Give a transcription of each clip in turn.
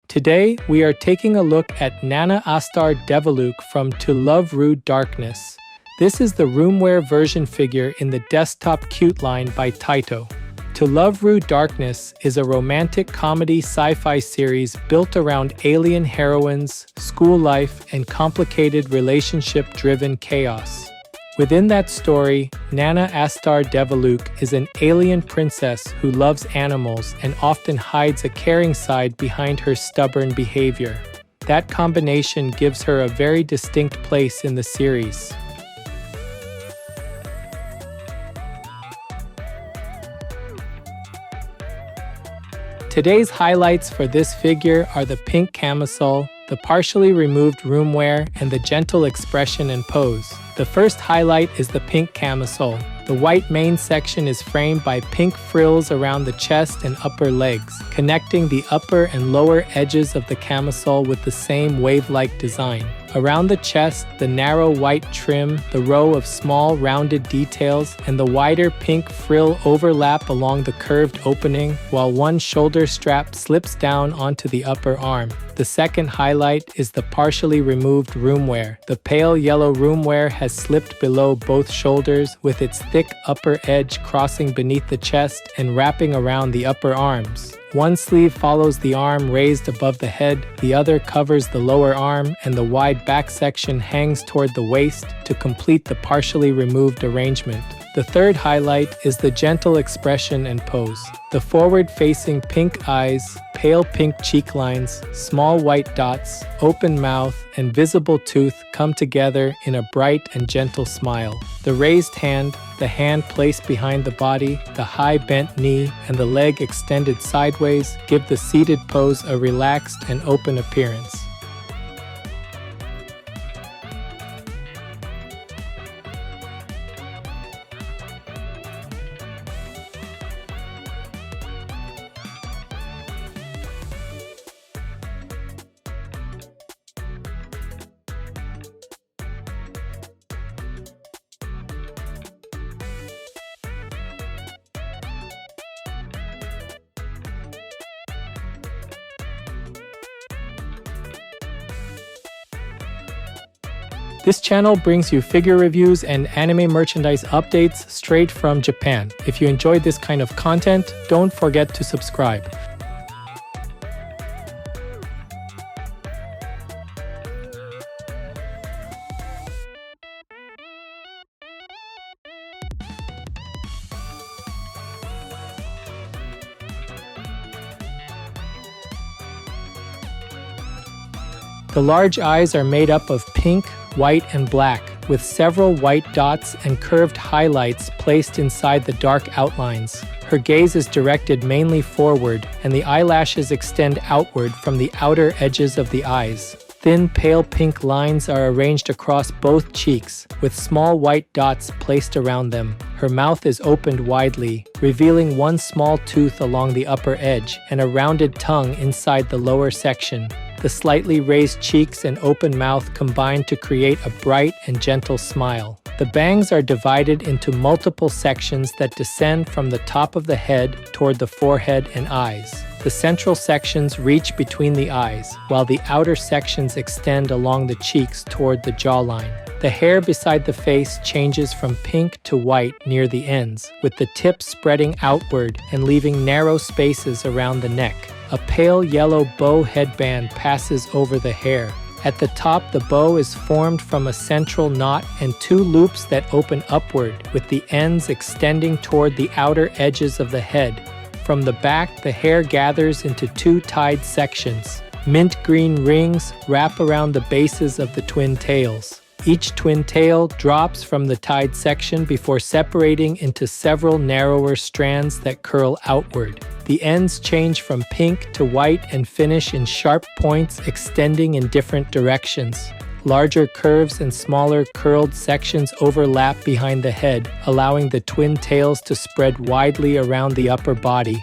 Today, we are taking a look at Nana Astar Deviluke from To Love Rude Darkness. This is the Roomwear version figure in the Desktop Cute line by Taito. To Love Rude Darkness is a romantic comedy sci-fi series built around alien heroines, school life, and complicated relationship-driven chaos. Within that story, Nana Astar Deviluke is an alien princess who loves animals and often hides a caring side behind her stubborn behavior. That combination gives her a very distinct place in the series. Today's highlights for this figure are the pink camisole, the partially removed roomwear, and the gentle expression and pose. The first highlight is the pink camisole. The white main section is framed by pink frills around the chest and upper legs, connecting the upper and lower edges of the camisole with the same wave-like design. Around the chest, the narrow white trim, the row of small rounded details, and the wider pink frill overlap along the curved opening, while one shoulder strap slips down onto the upper arm. The second highlight is the partially removed roomwear. The pale yellow roomwear has slipped below both shoulders, with its thick upper edge crossing beneath the chest and wrapping around the upper arms. One sleeve follows the arm raised above the head, the other covers the lower arm, and the wide back section hangs toward the waist to complete the partially removed arrangement. The third highlight is the gentle expression and pose. The forward-facing pink eyes, pale pink cheek lines, small white dots, open mouth, and visible tooth come together in a bright and gentle smile. The raised hand, the hand placed behind the body, the high bent knee, and the leg extended sideways give the seated pose a relaxed and open appearance. This channel brings you figure reviews and anime merchandise updates straight from Japan. If you enjoyed this kind of content, don't forget to subscribe. The large eyes are made up of pink, white, and black, with several white dots and curved highlights placed inside the dark outlines. Her gaze is directed mainly forward, and the eyelashes extend outward from the outer edges of the eyes. Thin pale pink lines are arranged across both cheeks, with small white dots placed around them. Her mouth is opened widely, revealing one small tooth along the upper edge and a rounded tongue inside the lower section. The slightly raised cheeks and open mouth combine to create a bright and gentle smile. The bangs are divided into multiple sections that descend from the top of the head toward the forehead and eyes. The central sections reach between the eyes, while the outer sections extend along the cheeks toward the jawline. The hair beside the face changes from pink to white near the ends, with the tips spreading outward and leaving narrow spaces around the neck. A pale yellow bow headband passes over the hair. At the top, the bow is formed from a central knot and two loops that open upward, with the ends extending toward the outer edges of the head. From the back, the hair gathers into two tied sections. Mint green rings wrap around the bases of the twin tails. Each twin tail drops from the tied section before separating into several narrower strands that curl outward. The ends change from pink to white and finish in sharp points extending in different directions. Larger curves and smaller curled sections overlap behind the head, allowing the twin tails to spread widely around the upper body.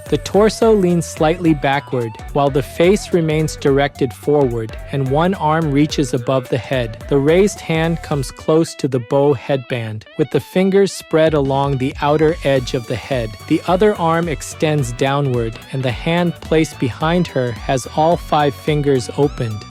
The torso leans slightly backward, while the face remains directed forward, and one arm reaches above the head. The raised hand comes close to the bow headband, with the fingers spread along the outer edge of the head. The other arm extends downward, and the hand placed behind her has all 5 fingers opened.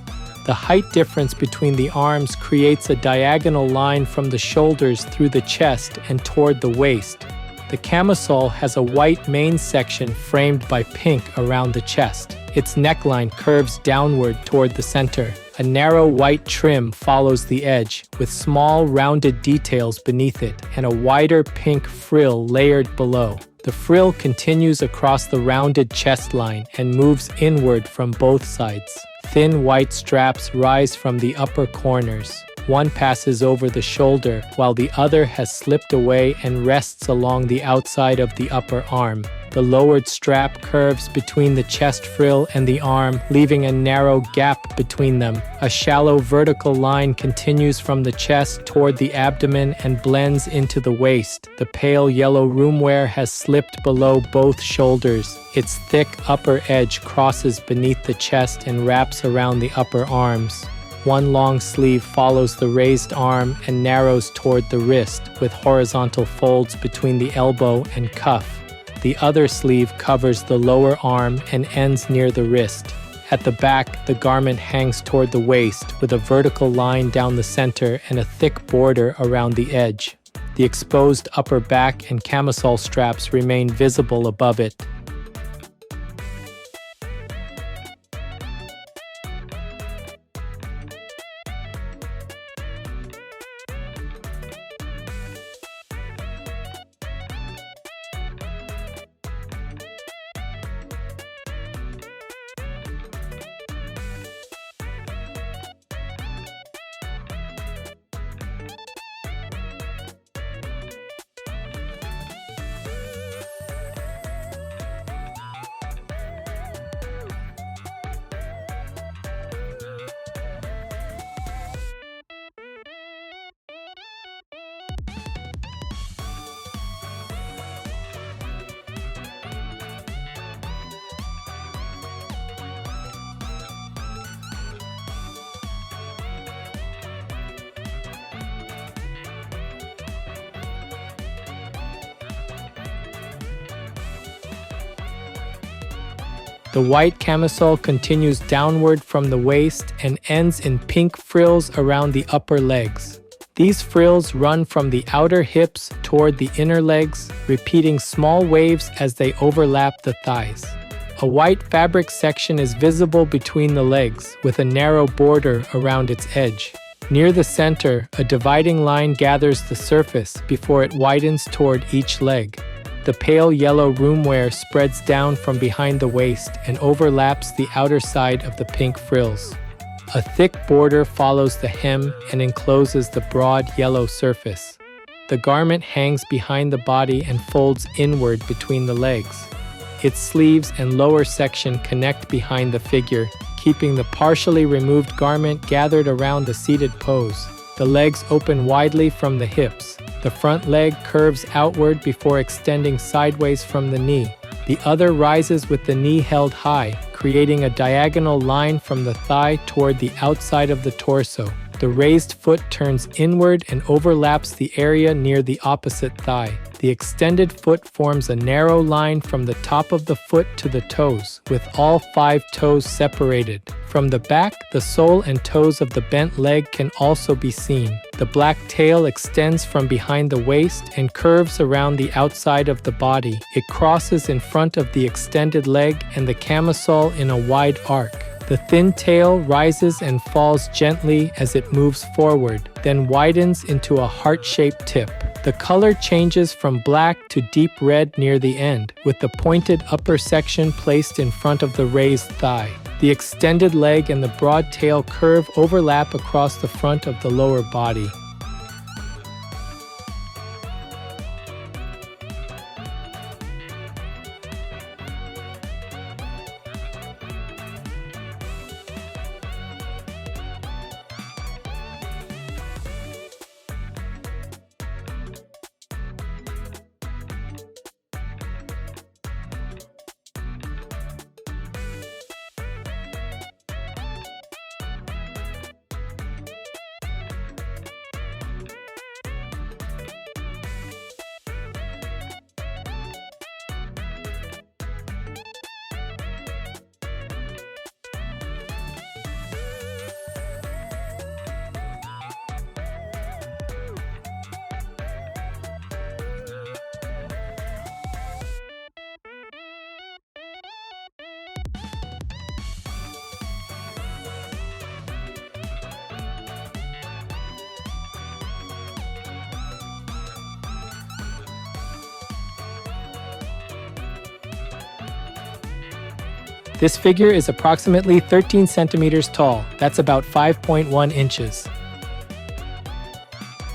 The height difference between the arms creates a diagonal line from the shoulders through the chest and toward the waist. The camisole has a white main section framed by pink around the chest. Its neckline curves downward toward the center. A narrow white trim follows the edge, with small rounded details beneath it, and a wider pink frill layered below. The frill continues across the rounded chest line and moves inward from both sides. Thin white straps rise from the upper corners. One passes over the shoulder, while the other has slipped away and rests along the outside of the upper arm. The lowered strap curves between the chest frill and the arm, leaving a narrow gap between them. A shallow vertical line continues from the chest toward the abdomen and blends into the waist. The pale yellow roomwear has slipped below both shoulders. Its thick upper edge crosses beneath the chest and wraps around the upper arms. One long sleeve follows the raised arm and narrows toward the wrist, with horizontal folds between the elbow and cuff. The other sleeve covers the lower arm and ends near the wrist. At the back, the garment hangs toward the waist, with a vertical line down the center and a thick border around the edge. The exposed upper back and camisole straps remain visible above it. The white camisole continues downward from the waist and ends in pink frills around the upper legs. These frills run from the outer hips toward the inner legs, repeating small waves as they overlap the thighs. A white fabric section is visible between the legs, with a narrow border around its edge. Near the center, a dividing line gathers the surface before it widens toward each leg. The pale yellow roomwear spreads down from behind the waist and overlaps the outer side of the pink frills. A thick border follows the hem and encloses the broad yellow surface. The garment hangs behind the body and folds inward between the legs. Its sleeves and lower section connect behind the figure, keeping the partially removed garment gathered around the seated pose. The legs open widely from the hips. The front leg curves outward before extending sideways from the knee. The other rises with the knee held high, creating a diagonal line from the thigh toward the outside of the torso. The raised foot turns inward and overlaps the area near the opposite thigh. The extended foot forms a narrow line from the top of the foot to the toes, with all 5 toes separated. From the back, the sole and toes of the bent leg can also be seen. The black tail extends from behind the waist and curves around the outside of the body. It crosses in front of the extended leg and the camisole in a wide arc. The thin tail rises and falls gently as it moves forward, then widens into a heart-shaped tip. The color changes from black to deep red near the end, with the pointed upper section placed in front of the raised thigh. The extended leg and the broad tail curve overlap across the front of the lower body. This figure is approximately 13 centimeters tall. That's about 5.1 inches.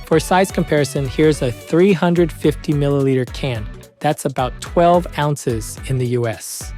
For size comparison, here's a 350 milliliter can. That's about 12 ounces in the US.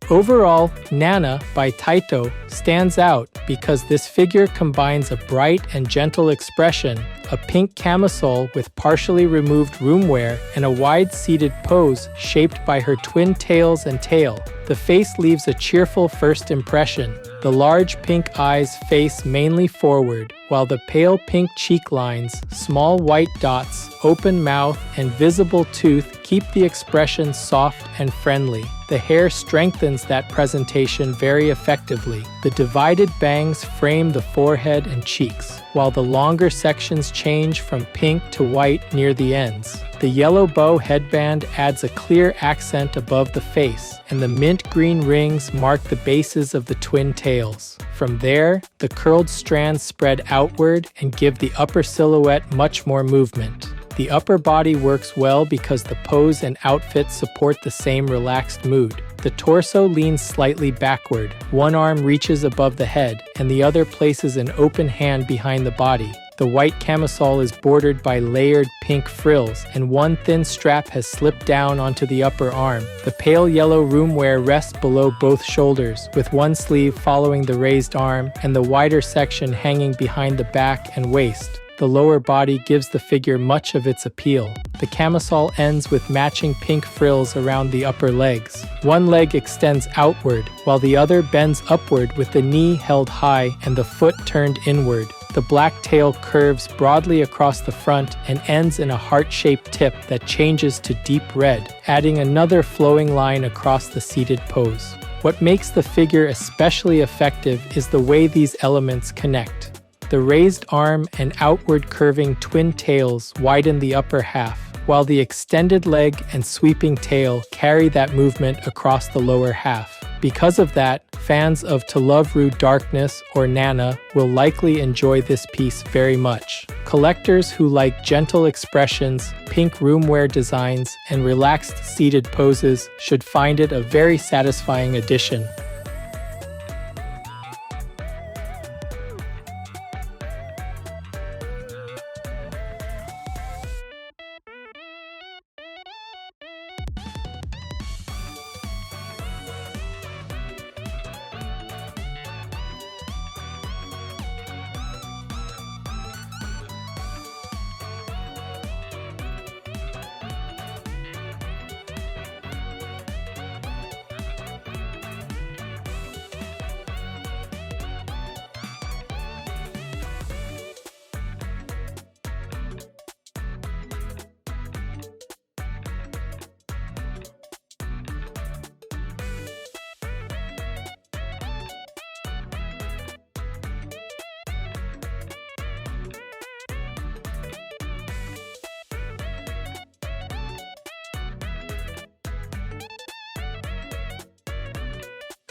Overall, Nana by Taito stands out because this figure combines a bright and gentle expression, a pink camisole with partially removed roomwear, and a wide-seated pose shaped by her twin tails and tail. The face leaves a cheerful first impression. The large pink eyes face mainly forward, while the pale pink cheek lines, small white dots, open mouth, and visible tooth keep the expression soft and friendly. The hair strengthens that presentation very effectively. The divided bangs frame the forehead and cheeks, while the longer sections change from pink to white near the ends. The yellow bow headband adds a clear accent above the face, and the mint green rings mark the bases of the twin tails. From there, the curled strands spread outward and give the upper silhouette much more movement. The upper body works well because the pose and outfit support the same relaxed mood. The torso leans slightly backward. One arm reaches above the head, and the other places an open hand behind the body. The white camisole is bordered by layered pink frills, and one thin strap has slipped down onto the upper arm. The pale yellow roomwear rests below both shoulders, with one sleeve following the raised arm and the wider section hanging behind the back and waist. The lower body gives the figure much of its appeal. The camisole ends with matching pink frills around the upper legs. One leg extends outward, while the other bends upward with the knee held high and the foot turned inward. The black tail curves broadly across the front and ends in a heart-shaped tip that changes to deep red, adding another flowing line across the seated pose. What makes the figure especially effective is the way these elements connect. The raised arm and outward curving twin tails widen the upper half, while the extended leg and sweeping tail carry that movement across the lower half. Because of that, fans of To Love Ru Darkness or Nana will likely enjoy this piece very much. Collectors who like gentle expressions, pink roomwear designs, and relaxed seated poses should find it a very satisfying addition.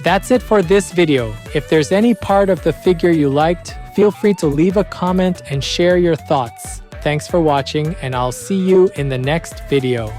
That's it for this video. If there's any part of the figure you liked, feel free to leave a comment and share your thoughts. Thanks for watching, and I'll see you in the next video.